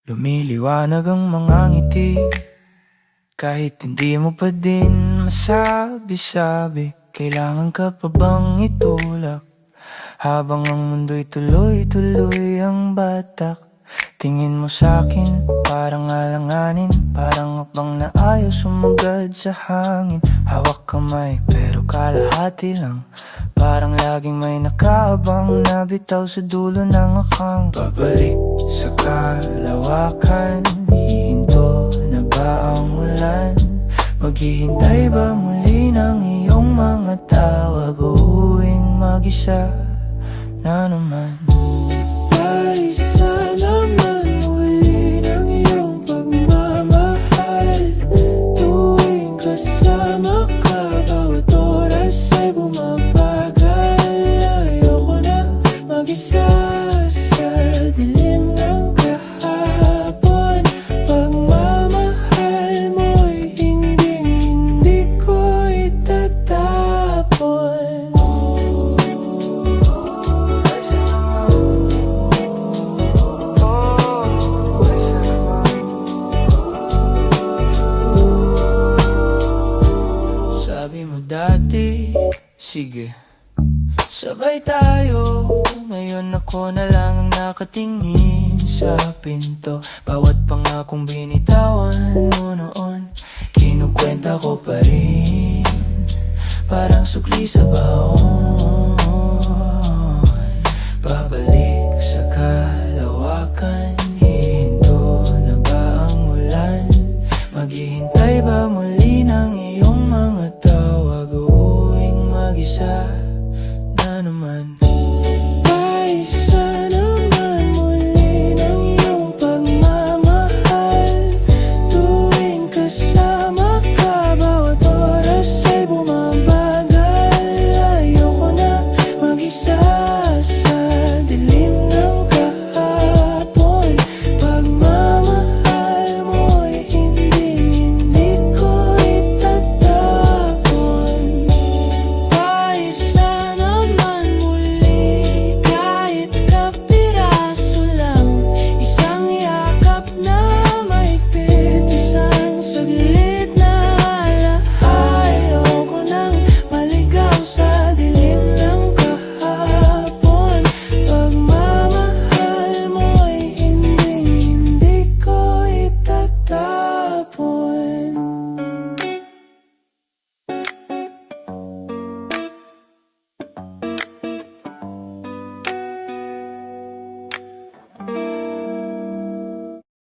Lumiliwanag ang mga ngiti, kahit hindi mo pa din masabi-sabi. Kailangan ka pa bang itulak, habang ang mundo'y tuloy-tuloy ang batak? Tingin mo sa'kin, parang alanganin, parang abang na ayaw sumagad sa hangin. Hawak kamay, pero kalahati lang, parang laging may nakaabang na bitaw sa dulo ng akang. Babalik sa kalawakan, hihinto na ba ang ulan? Maghihintay ba muli ng iyong mga tawag? Uuwing mag-isa na naman. Paisa naman muli ng iyong pagmamahal. Tuwing kasama ka, bawat oras ay bumabagal. Ayoko na mag-isa sa dilim ng kahapon. Pagmamahal mo'y hindi ko itatapon. Sabi mo dati, sige, sabay tayo. Ngayon ako na lang ang nakatingin sa pinto. Bawat pangakong binitawan mo noon, kinukwenta ko pa rin, parang sukli sa baon.